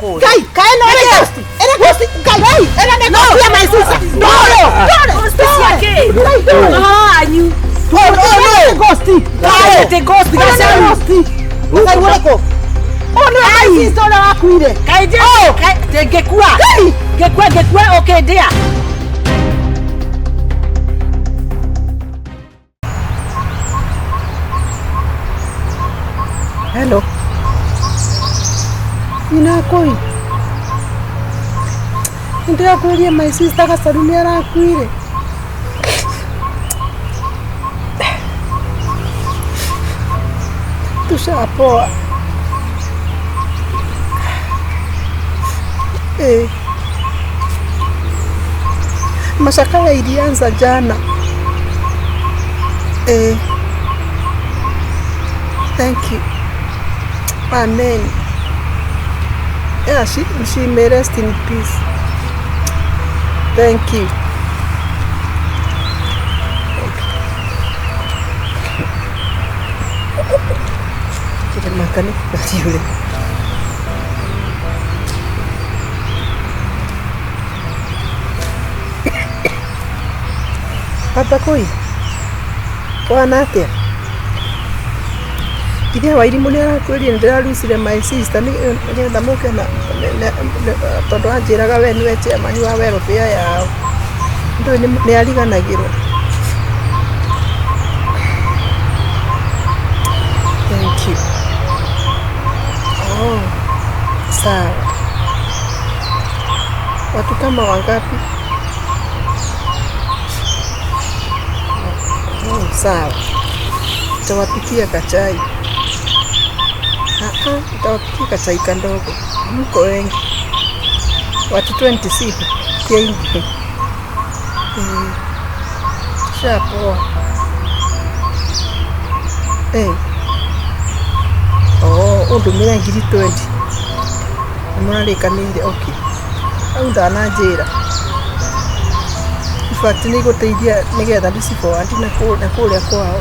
Kai, no le gusti. Era gusti. Kai, era ne gusti a mais isso. Dolo. Gusti aqui. Ah, you. No, gusti. Kai, te gusti, kai gusti. Kai wako. Oh no, ai isso na wakuire. Kai je. Kai te gekua. Gekua, okay dia. Hello. Inakoi. Ndio kulia my sister kasalimia rakuire. Tushapoa. Mashaka ilianza jana. Thank you. Amen. Yeah, she may rest in peace. Thank you. Kita makan ni nanti boleh. Papa koi. Kwa nate. Kidi hawairi munera kweli ndera rusire my sister ni ngenda muke na tondu anjiraga we ni weche amani wa wero pia yao ndo ni aliganagirwo. Thank you. Oh, sawa. Watu kama wangapi? Oh, sawa. Tawapikia kachai. Utawapikia kachai kandogo. Mko wengi. Watu 26 kia ingi. Shapoa. Undumira ngiri 20. Murarikanire okay. Au ndananjira. Ifati ni guteithia nigetha ndicipo andi na kuria kwao.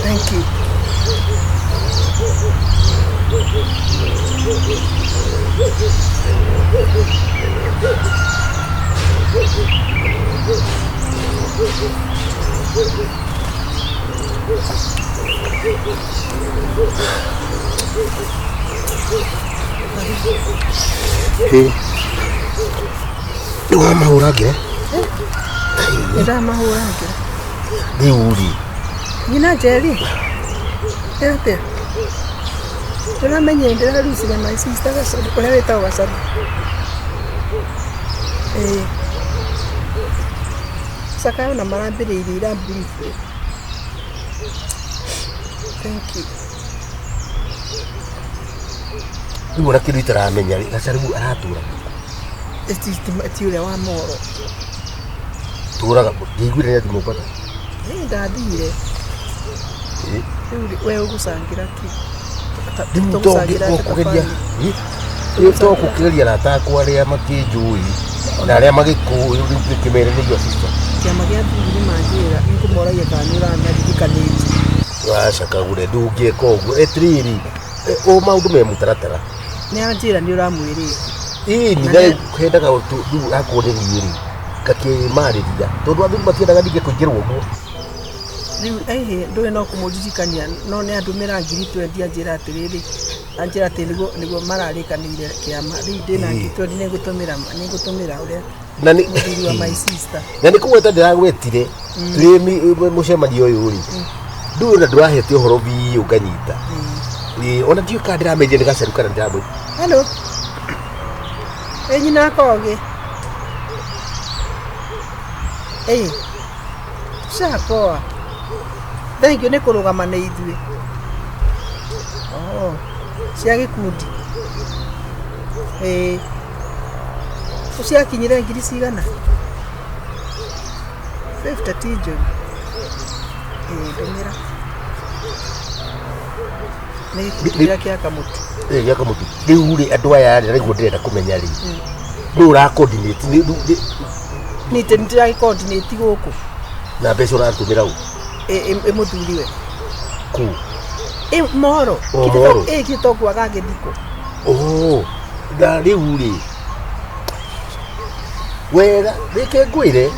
Thank you. Hey. Ndio mahuragire. Ndio mahuragire. Diuri. Nina jeli. Ete. Tuna menye ndera rusire my sister ka sabu kole weta wasabu. Saka na marambire ira brief. Thank you. Ndio nakiri itaramenya gacaru aratura. Esti wa moro. Turaga digwire ya dimopata. Ndadire. Wewe ugusangira ki? Ndimtogira kugeria. Yo kugeria na takwa ria makijui. Na ria magiku kimere ni yo sister. Kiama gia ndiri manjira inkumora ya kanira na dikaniti. Washaka gure ndugie kogu etriri. O maundu me mutaratara. Ni anjira ni uramwiri. Ni ngai kwendaga tu akone ngiri. Kakimarithia. Tondu andu matiendaga ndige kuingirwo guo. Ndoe no kumujijikania no ne andumira ngiri 20 anjira atiriri anjira atirigo mararikanire kiama rinde na ngiri 20 nigutumira uria na ni wa my sister na ni kuweta ndiragwetire twimi mucemanio uyu ri ndu na ndwahete uhoro bi ukanyita ona ndio ka ndiramenye ni gaceru kana ndiramwe. Hello enyi na koge shapoa. Thank you nekurugama na ithue. Cia gikundi. Uciakinyire ngiri cigana? 50 tijo. Ndumira. Ni kira kia kamutu. Ya kamutu. Riu ri andu aya ri ndirenda kumenya ri. Ndu ra coordinate ni tendira coordinate guku. Na mbeca uratumira u muthuriwe ku Mohoro. Kitoko agagithiko. Da riu ri. Wega, reke ngwire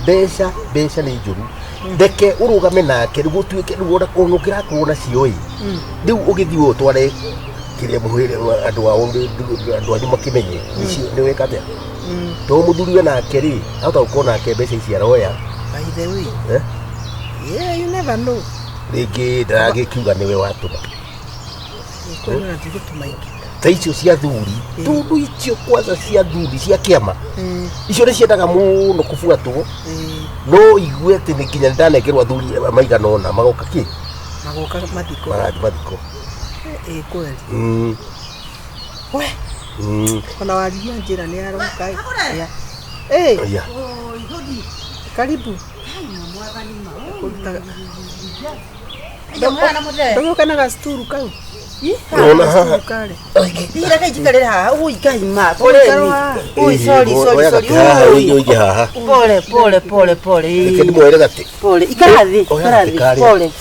mbeca ni njuru. Ndeke urugame nake rigu tuike rigu nukira kuona cioi. Riu ugithii utware kiria muhire andu ao andu anyu makimenye. Ni weka atia? To muthuriwe nake ri, hata ukona nake mbeca ici aroya. By the way. Yeah, you never know. Rĩngĩ ndaragikiuga niwe watuma. Kwena ndiko tumaiki. Ta icio cia thuri, tundu icio kwanza cia thuri cia kiama. Icio nĩ ciendaga mũno kubuatwo. No igue atĩ nĩ nginya ndanekerwa thuri maigana ona magoka ki? Magoka mathiko. Mathiko. Kweli. We. Ona waria njira ni aroka. Karibu. Ndio kana gasturu kau. Ona haha. Ira kai jikare haha, ui kai ma. Pole. Ui sorry. Ui haha. Pole. Kendi mwere gati. Pole. Ikarathi. Pole.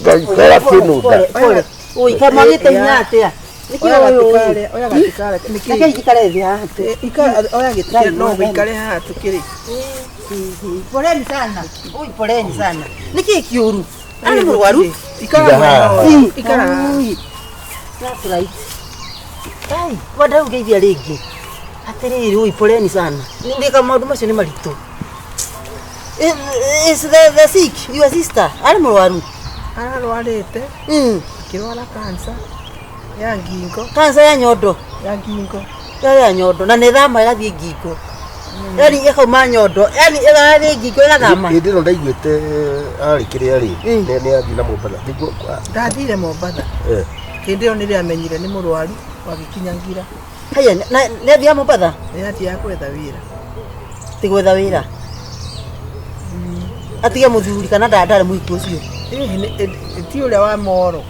Gari kunuda. Ui kama ngite nyatea. Oya gatikare. Niki jikare thi haha. Oya gitire no gikare haha tukiri. Poleni sana. Ui poleni sana. Niki kiuru. Ani murwaru. Ikara. That's right. Ai, wada ugeithia ringi. Atiriri ui poleni sana. Ndika maundu macio ni maritu. Is the sick your sister? Ani murwaru. Ararwarite. Kirwara cancer. Ya ngingo. Cancer ya nyondo. Ya ngingo. Ya nyondo na nithama irathie ngingo. Yani ekauma nyondo, yani ĩgathiĩ ngingo ĩgathama. Hĩndĩ ĩno ndaiguĩte arĩ kĩrĩa rĩ, nĩ athiĩ na Mombatha. Ndathire Mombatha. Hĩndĩ ĩyo nĩrĩa amenyire nĩ mũrwaru wagĩkinyangira. Haya, nĩ athiĩ Mombatha? Nĩ athiĩ gwetha wĩra. Ti gwetha wĩra? Atige mũthuri kana ndarĩ mũhiku ũcio? Ti ũrĩa wa Moro.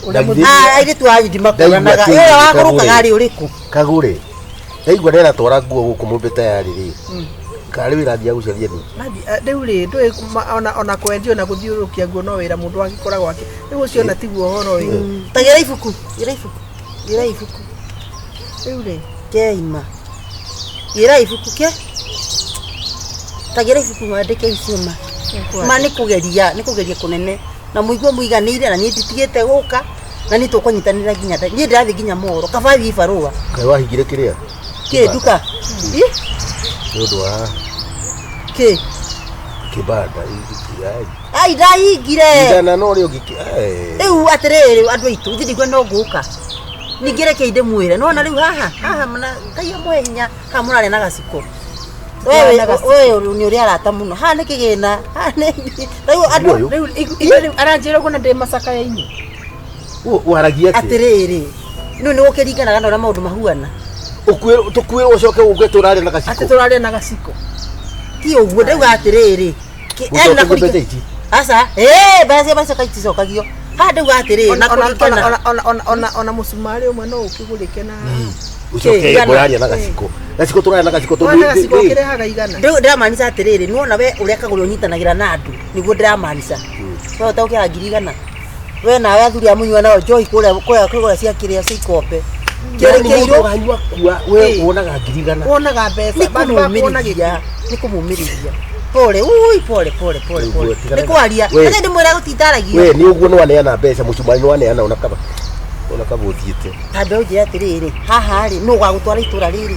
Airĩtu a Nyindi makũranaga. Ũrĩa wakũrũkaga arĩ ũrĩkũ? Kagũrĩ. Ndaigua nĩ aratwara nguo gũkũ mũmbe tayari rĩ. Karĩ wĩra athiĩ gũcaria nĩ. Rĩu rĩ, ndũĩ ona kwendio na gũthiũrũkia nguo no wĩra mũndũ agĩkora gwake. Rĩu ũcio ona tiguo ũhoro ũyũ. Ta gĩra ibuku. Rĩu rĩ. Keima. Gĩra ibuku kĩ? Ta gĩra ibuku mwandĩke icioma. Ma nĩ kũgeria kũnene. Na mũigua mũiganĩire na niĩ nditigĩte gũka. Na nĩ tũkũnyitanĩra nginya niĩ ndĩrathiĩ nginya Moro. Kaba thiĩ barũa. Kaĩ wahingire kĩrĩa? Kĩ duka? Nĩ ũndũ wa kĩbanda ai ndahingire. Ndana no rĩ ũngĩ. Rĩu atĩrĩrĩ andũ aitũ ndigwe no ngũka. Ningĩ reke inde mwĩre nona rĩu haha mana Ngai amwe hinya ha mũrarĩ na gaciko. Wewe nĩ ũrĩa arata mũno. Ha nĩ kĩgĩna. Rĩu andũ aranjĩra ũguo na ndĩ macakayainĩ. Waragia atĩ atĩrĩrĩ nĩ gũkĩringanaga na ũrĩa maũndũ mahuana. Tũkwĩrwo ũcoke ũgwe tũrarĩ na gaciko. Atĩ tũrarĩ na gaciko. Ti ũguo rĩu atĩrĩrĩ. Asa mbeca kaicicokagio. Ha rĩu atĩrĩrĩ na kũringana ona mũcumarĩ ũmwe no ũkĩgũrĩke na ucoke mũraria na gaciko. Gaciko tũrarĩ na gaciko kĩrehaga igana. Rĩu ndĩramaanica atĩrĩrĩ nĩwona we ũrĩa kagũrĩ ũnyitanagĩra na andũ nĩguo ndĩramaanica. We ũtaũkĩra ngiri igana. We nawe athuri amunyua nao njohi kũrĩa cia kĩrĩa cia ikombe. Kĩrĩkĩirwo wanyua kuwa we wonaga ngiri igana. Wonaga mbeca nĩ kũmũmĩrĩria. Pole pole. Nĩ kwaria. Nĩ ndĩmwĩra gũtindaragio. We nĩ ũguo nĩ waneana mbeca mũcumari nĩ waneana ona kaba ũthiĩte. Ta mbeũ njĩra atĩrĩrĩ haha rĩ nũ ũgagũtwara itũra rĩrĩ.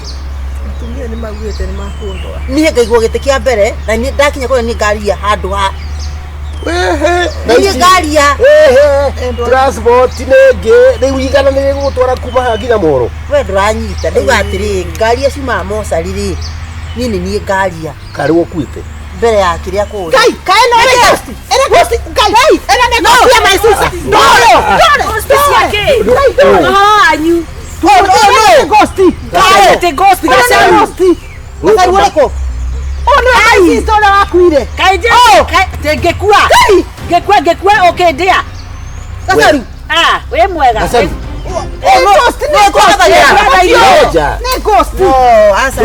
Atumia nĩ maugĩte nĩ makũndwa. Niĩ ngaigua gĩtĩ kĩa mbere na niĩ ndakinya kũrĩa niĩ ngaria handũ ha. Niĩ ngaria. Transport nĩngĩ rĩu igana nĩ gũgũtwara kuma haha nginya Moro. We ndũranyita rĩu atĩrĩrĩ ngaria ciumaga mocarĩ rĩ niĩ nĩ niĩ ngaria. Karĩ ũkuĩte mbere ya kĩrĩa kũrĩ. Kaĩ no nĩ ghosti. Ngai. Ena nĩ ghosti ya my sister. Doro. Ghosti yake. Anyu. No ghosti. Kaĩ te ghosti gasa ghosti. Ngai ũrĩkũ? Ona my sister ona wakuire. Kaĩ je ngekua. Ngekua okay ndia. Gasaru. We mwega. Gasaru. Ghosti nĩ ghosti. Nĩ ghosti. No asa.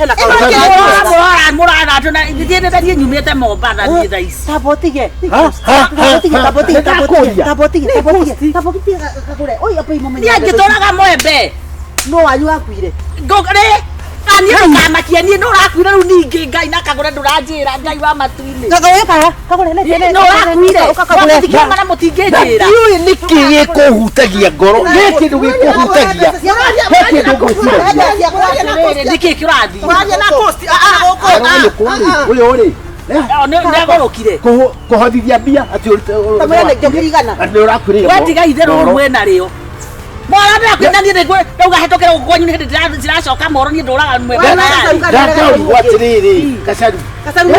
hena murara tuna ndiende ndie nyumite Mombasa ni thaici tabotige kagure oi apa imomenya ni ngitoraga Mwembe no wanyu akuire ngogre ani kamakia ni no rakwira ru ningi ngai na kagure nduranjira ngai wa matuini kagure no rakwire ukakagure ndikimana mutingejira iu niki gikuhutagia ngoro giki ndu gikuhutagia giki ndu gwicira ndiki kirathi waje na cost uyu ri ndagorokire kuhothithia mbia ati tamwene ngirigana ni urakwira watiga itheru mwena rio mwana ndakwenda ni ndegwe ndauga hetokera gukwanyu ni hindi ndiracoka moro ni nduraga Mwembe watiriri kacaru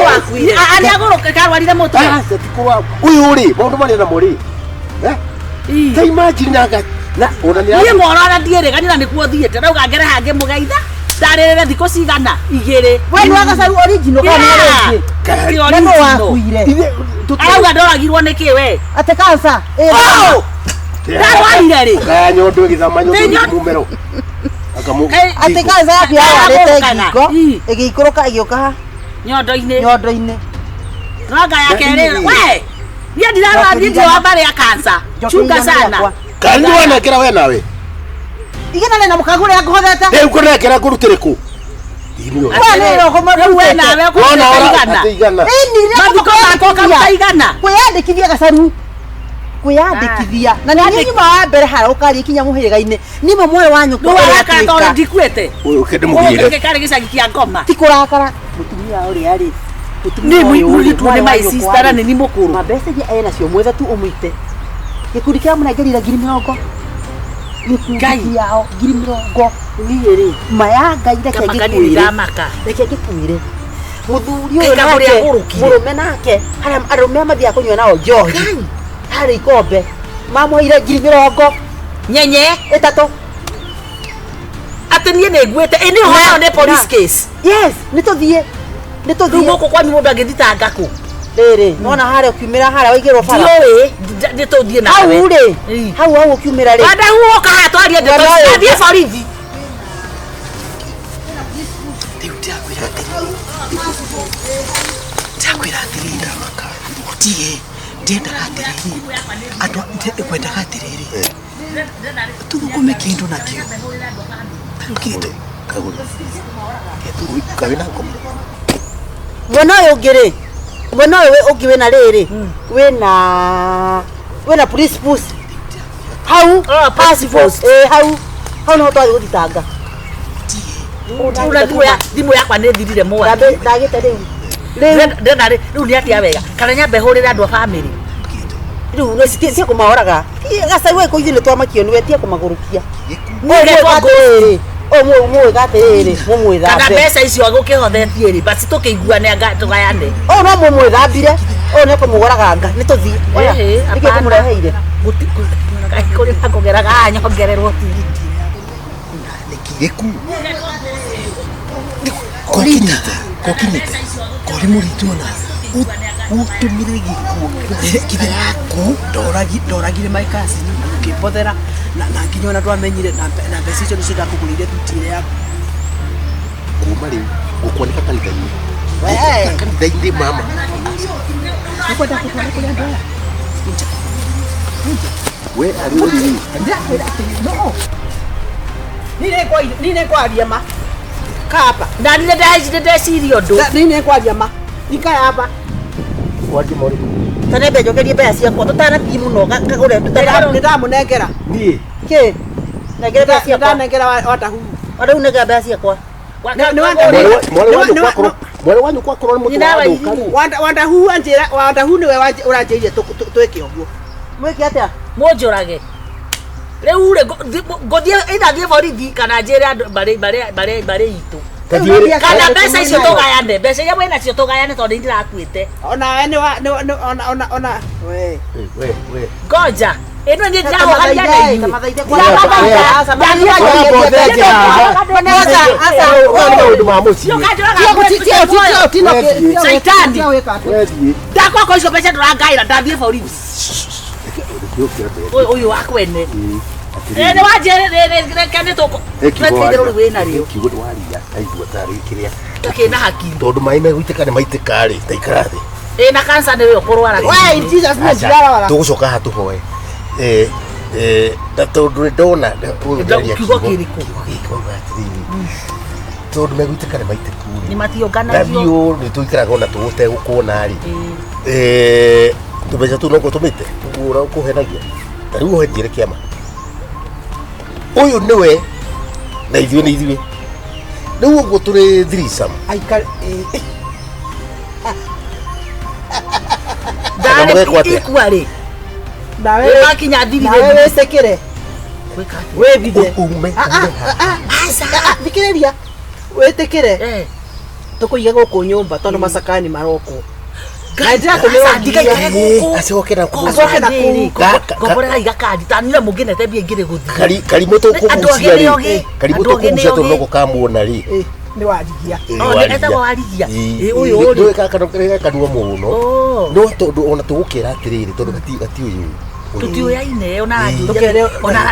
wakuire ani agoroke karwarire mutu uyu ri maundu mari na muri ta imagine na ona ni ni mwana ndierega ni nikuo thiete ndauga ngere hange mugeitha ndarerere thiko cigana igiri we ni wagacaru original kana no wakuire arauga ndoragirwo niki we ate kansa ndarwarire ri kaya nyondo githama nyondo mumero ate kansa yaku yarete ngiko igikuruka igioka nyondo-ini ranga yake ri we ni ndirarwa ndio wa bare ya kansa chunga sana kandi wanekera we nawe igena nena mukagure yakuhotheta rĩu kũnekera kũrutĩrĩ kũ kwiyandikithia gacaru kwiyandikithia na nĩ nyuma wa mbere harĩa ũkarĩ kinya mũhĩrĩga-inĩ nĩmo mwarĩ wa nyũkwa ũrĩa ndikuĩte ũkĩndĩ mũgĩre karĩ gĩcagi kĩa Ngoma ti kũrakara mũtumia ũrĩa rĩ nĩ mũritũ nĩ my sister na nĩ mũkũrũ mbeca iria enacio mwethe tu ũmũite gĩkundi kĩa mũnengerire 20,000 gĩkundi yao 20,000 ngirĩ maya ngai reke ngĩkwĩre mũthuri ũyũ nake mũrũme nake harĩa arũme mathiaga kũnyua nao njohi harĩ ikombe mamuheire 20,000 nyenye ĩtatũ atĩ niĩ nĩnguĩte ĩ nĩho hayo nĩ police case yes nĩtũthiĩ rĩu gũkũ kwanyu mũndũ angĩthitanga kũ rĩrĩ nona harĩa ũkiumĩra harĩa waigĩrwo bara ndiũĩ nĩtũthiĩ nawe hau rĩ hau ũkiumĩra rĩ wanda huoka haha twarie ndathiĩ borithi ndakwĩra atĩrĩrĩ ũtige ndiendaga atĩrĩrĩ andũ kwendaga atĩrĩrĩ tũthũkũme kĩndũ nakĩo mwena ũyũ ũngĩ rĩ mwena ũyũ ũngĩ wĩna rĩrĩ wĩna police post hau passport hau nĩho twathiĩ gũthitanga thimũ yakwa nĩ thirire mwana ndagĩte rĩu rĩu nĩ atia wega kana nyambe hũrĩre andũ a bamĩrĩ rĩu nĩcitie kũmahoraga gacaru ĩkũ ithuĩ nĩ twamakio nĩwe tie kũmagũrũkia mũĩ gatĩrĩrĩ mũmwĩthambe kana mbeca icio gũkĩhothetie rĩ basi tũkĩiguane tũgayane ũyũ no mũmwĩthambire ũyũ nĩ kũmũgũraga nga nĩ tũthiĩ nĩkĩ kũmũreheire kũrĩ na kũgeraga nyongererwo tigiti gĩku kokinyĩte kũrĩ mũritũ ona ũtũmĩre gĩkuũ gĩaku ndoragire maikasi ũkĩmbothera na nginya ona twamenyire na mbeca icio nĩcio ndakũgũrĩire tutire yaku kuma rĩu gũkwanĩka kanitha-inĩ kanitha-inĩ mama nĩkwenda kũtwara kũrĩa andũ aya we arĩ ũrĩrĩ ndakwĩra atĩrĩ no nine kwaria ma kapa na ndeciria ũndũ nine kwaria ma ikaya hapa kwandi mori tanembe njokerie mbeca ciakwa tũtanathiĩ mũno kagũre nĩndamũnengera niĩ kĩ nengere mbeca ciakwa nengera watahu rĩu nengera mbeca ciakwa mwarĩ wanyu kwakorwo nĩ mũtũ wandahu nĩwe ũranjĩirie twĩke ũguo mwĩke atĩa mũnjũrage rĩu rĩ ngũthiĩ ithathiĩ borithi kana njĩre andũ barĩ itũ kana mbeca icio tũgayane mbeca iria mwĩ nacio tũgayane tondũ ndirakuĩte onawe ona ngoja ĩno nĩ ndĩrahogaria na inyuĩ ndakoko icio mbeca ndũrangaĩra ndathiĩ borithi ũyũ wakwene Nĩ wanjĩrĩire kene tũkũ. Twetĩire rĩu wĩna rĩo. Kiugo nĩ waria aigua tarĩ kĩrĩa. Kĩna hakiri. Tondũ maĩ megũitĩka nĩ maitĩka rĩ, ta ikara thĩ. Na cancer nĩwe ũkũrwara. Wai Jesus nĩ ndirarora. Tũgũcoka haha tũhoe. Na tondũ ndona kiugo kĩrĩkũ? Tondũ megũitĩka nĩ maitĩku. Nĩ mationganagio. Nabiũ nĩ tũikaraga ona tũgũtegũkuona rĩ. Tũmbeca tũu no tũmĩte ũguo ũkũhenagia. Ta rĩu ũhenjire kĩama. Ũyũ nĩwe na ithuĩ nĩ ithuĩ. Rĩu ũguo tũrĩ threesome. Aikari Ndarĩ ikua rĩ. nawe wakinya thiri nawe wĩtĩkĩre wĩbithe ume thikĩrĩria wĩtĩkĩre tũkũige gũkũ nyũmba tondũ macakani maroko acokera ngomborera igakandi tanire mũngĩnete mbia ingĩrĩ gũthiĩ karimũ tũkũgucia rĩ karimũ tũkũgucia tũnogo kamwona rĩ nĩ warigia etagwo warigia ũyũ ũrĩ kakanokere kanua mũno no tondũ ona tũgũkĩra atĩrĩrĩ tondũ gatiũyũ tutioyaine ona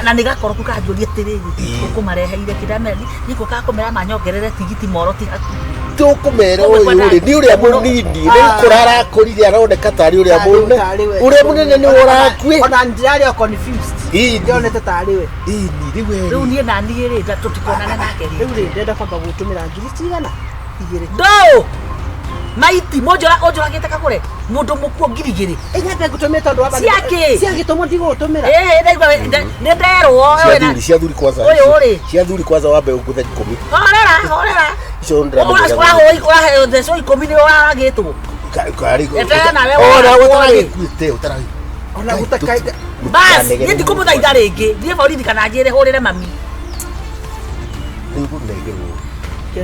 na nĩgakorwo tukanjũria atĩrĩrĩ ũkũmareheire kĩndameni nĩko kakomera manyongerere tigiti moro ti tũkũmera ũyũ rĩ nĩ ũrĩa mũnini rĩu kũrarakũrire aroneka tarĩ ũrĩa mũnene nĩ ũrakuĩ ona njĩrarĩ confused ndionete tarĩ we rĩu niĩ na niĩ rĩ tũtikonana nake rĩu rĩ ndenda kwamba gũtũmĩra ngiri cigana igĩrĩ ndũ maiti onjoragĩte kakũre mũndũ mũkuo ngiri igĩrĩ nyambe ngũtũmĩre tondũ wa ciagĩtũmwo ndigũtũmĩra nĩ nderwo ciathuri kwanza ũyũ rĩ ciathuri kwanza wambe ũngũthe 10 horera icio ndĩramenya ũrahoe thecwo 10 nĩwe wagĩtwo ona gũtakaga bas niĩ ndikũmũthaitha rĩngĩ thiĩ borithi kana njĩre hũrĩre mami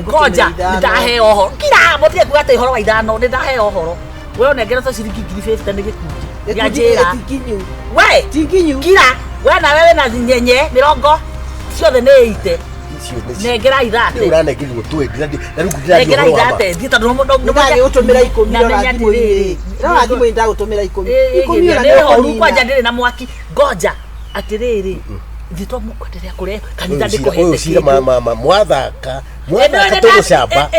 koja nĩndaheo ũhoro kira mũtige kuga atĩ ũhoro wa ithano nĩndaheo ũhoro we onengeretwo ciringi 50 nĩ gĩkundi gĩa njĩra we kira we nawe wĩna nyenye 50 ciothe nĩ 80 nengera ithate ũranengerirwo 20 na rĩu nengera ithate thiĩ tondũ ndagũtũmĩra 10 thimũ ndagũtũmĩra 10 nĩ horu kwanja ndĩrĩ na mwaki ngoja atĩrĩrĩ thitwa mũkwenderea kũrĩa kanitha ndĩkũhete mwathaka tondũ camba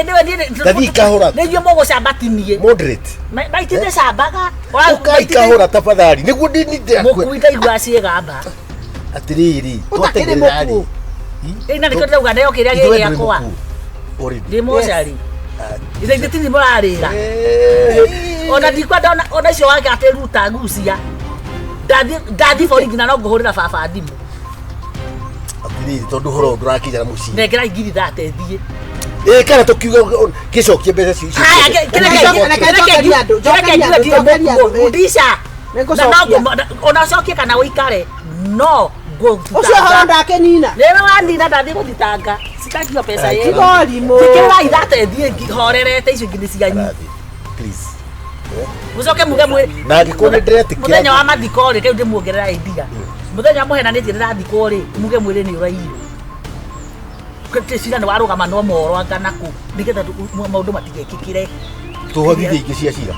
gathi kahũra nĩguo mũgũcamba tinie moderate maitĩte cambaga ũkaikahũra tafadhali nĩguo mũkui ndaigua ciĩgamba atĩrĩrĩ twategererarĩ ĩna nĩkĩo ndĩrauga ndeo kĩrĩa gĩ gĩakwa ndĩ mũcari ithaithĩ tini mũrarĩra ona ndikwenda ona icio wake atĩ ruta ngucia ndathi borithi na no ngũhũrĩra baba thimũ atĩrĩrĩ tondũ ũhoro ndũrakinya na mũciĩ nengera ngiri thate thiĩ kana tũkiuga gĩcokie mbeca cicio ona ũcokie kana ũikare no ũcio horo ndakenina rĩrĩa wanina ndathiĩ gũthitanga citakio mbeca ĩno thikĩrai thate thiĩ horerete icio ngiri cianyu mũcoke muge na angĩkorwo nĩ ndĩretĩkĩra mũthenya wa mathiko rĩ rĩu ndĩmuongerera idia mũthenya mũhenanĩtie ndĩrathikwo rĩ muge mwĩrĩ nĩ ũraiywo cira nĩ warũgama no morwaga naku nĩgetha maũndũ matigekĩkĩre tũhothithie ingĩ cia cira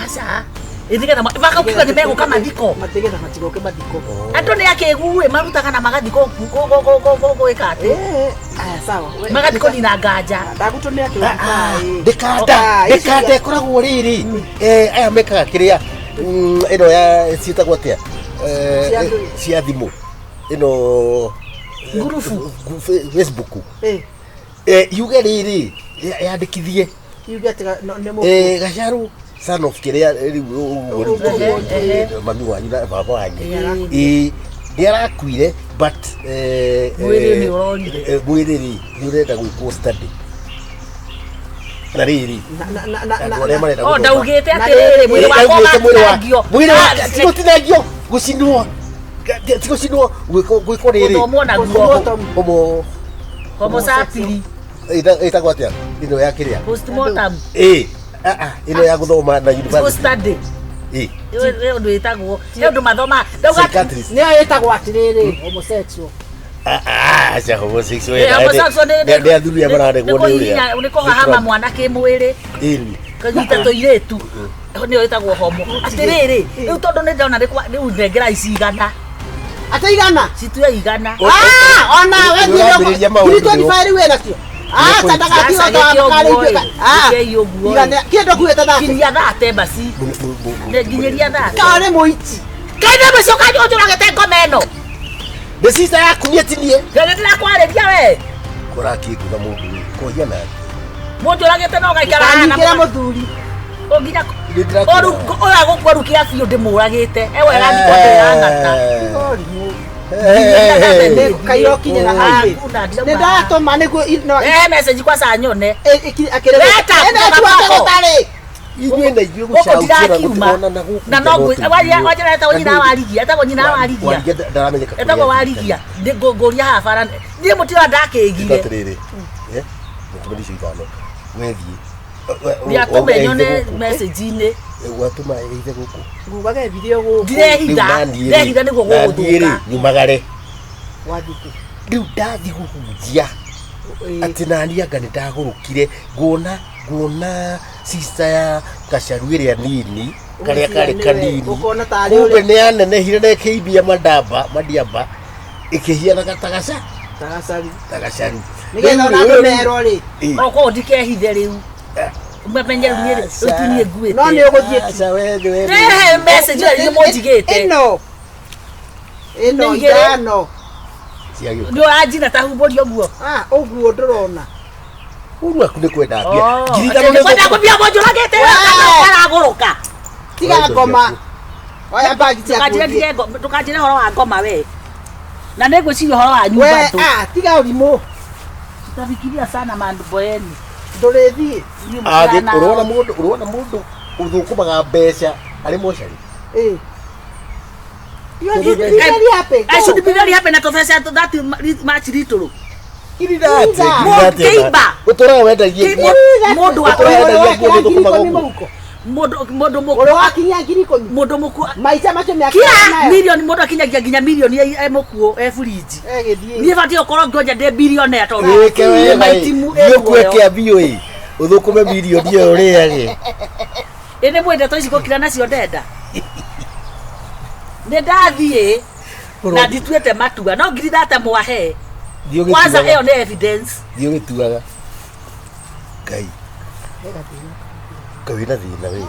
aca nĩgetha magakiuga nĩ megũka mathiko matigeta matigoke mathiko andũ nĩ akĩguĩ marutaga na magathiko gwĩka atĩ sawa magathiko nina nganja ndagũtũmĩra kĩrĩa ndĩkanda ĩkoragwo rĩrĩ aya mekaga kĩrĩa ĩno ya ciĩtagwo atĩa cia thimũ ĩno ngurubu Facebook yuge rĩrĩ yandĩkithie yuge atĩ Gacaru son of kĩrĩa rĩu mami wanyu na baba wanyu nĩarakuire but mwĩrĩ nĩ ũrorire mwĩrĩ nĩ ũrenda gwĩkwo study na rĩrĩ ndaugĩte atĩrĩrĩ mwĩrĩ wakwa ũgatinangio mwĩrĩ wakwa tigũtinangio gũcinwo tigũcinwo gwĩkwo rĩrĩ gũthomwo naguo homo sapiri ĩtagwo atĩa ĩno ya kĩrĩa postmortem ĩno ya gũthoma na university ĩyo ũndũ ĩtagwo ĩyo ũndũ mathoma nĩyo ĩtagwo atĩrĩrĩ homosexual aca homosexual nĩ athuri aya mararegwo nĩ ũrĩa nĩ kũhahama mwana kĩmwĩrĩ kanyita tũirĩtu nĩyo ĩtagwo homo atĩrĩrĩ rĩu tondũ nĩ ndĩrona rĩu nengera icigana Ataigana. Situe igana. Ona wewe ndio. Kile tu fire wewe nacio. Sadaka kio ndo kale hiyo. Igana kile kueta date. Kinya date basi. Nginyeria date. Kale moiti. Kaida basi ukaje uturagete komeno. The sister yaku nietinie. Kale ndakwareria we. Koraki kuga mundu. Ko yana. Mundu uragete no gaikara na kila muthuri. Oginya. Oru oya gukwarukia biũ ndimuragite. Ewe gandikondera ngata. Kayo kinyana hayi. Ndatoma niguo message kwa saa nyone. Akirebe. Enda tuwate gutari. Inywe na inywe gucaukira na no wajira eta wonyina warigia eta wonyina warigia eta warigia ngoria habara ni mutira ndakegire atiriri mutumiricio igano wethi ya tumenyone message ine watuma eithe guku ngugaga video guku ndehida niguo guguthuka nyumagare wathiku riu ndathi guhunjia ati nani anga ndagurukire ngona sister ya Gacaru iria nini karia kari kanini ukona tari ule ne anenehire ne keibia madiamba ikihiana Gacaru nigetha na mero ri oko ndikehithe riu umemenye runyere utunie nguite no ni uguthie acha wewe message iri mojigite ino igano ndio ajina tahumborio guo uguo ndurona uru akune kwenda ambia ngirigano ni kwenda kubia mojo lagete araguruka tiga ngoma oya bagi cia tukajire horo wa ngoma we na negwiciria horo wa nyumba tu tiga urimu tutafikiria sana mambo yenu ndurithi urona mundu uthukumaga mbeca ari mochari I should be very happy na tofesa that much little. Keiba. Utora wendagie mundu mundu muku akinya ngiri ko mundu muku maica macio me akina milioni mundu akinyagia nginya milioni mukuo friji ni fatio koro ngoja de billionaire to maitimu yokweke abio uthukume milioni yo riage ene mwenda toici gukira nacio ndenda ne ndathie na ndituete matua no ngiri data mwahe kwanza eo ne evidence dio gituaga kai kawina thina we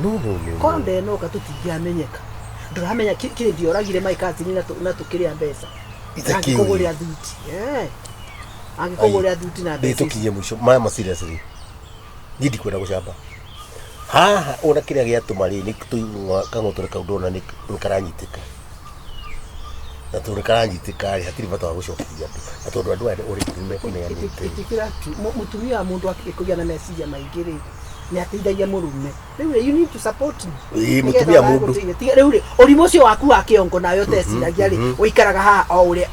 no konde no katutigiamenyeka nduramenya kire ndioragire maikazini na tukiria mbeca angikuguria thuti angikuguria thuti na mbeca tukiye mwisho mama seriously ndidi kwenda gucamba haha ona kiria giatuma ri ni kangotore kaudona ni karanyitika na tore karanyitika ri hatiri bata gucokia na tondu andu uri kumenyana mutumia mundu akikugia na message maingiri ni ateithagia murume riu you need to support me mutumia mundu riu urimu cio waku wa kiongo nayo teciragia ri uikaraga ha ore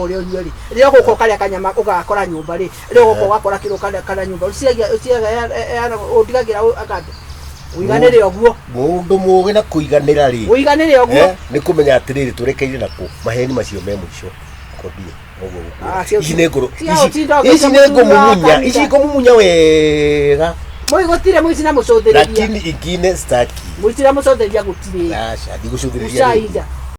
ri rio guko karia kanyama ugakora nyumba ri rio guko wakora kiro kana nyumba uciaga undigagira akande uiganire oguo mundu muge na kuiganira ri uiganire oguo ni kumenya atiriri turekeire nako maheni macio me mwisho kodie oguo ici ne ngoro ici ne ngomumunya ici ngomumunya wega moi gotire moi sina mucothereria lakini ingine staki moi sina mucothereria gutire asha digucothereria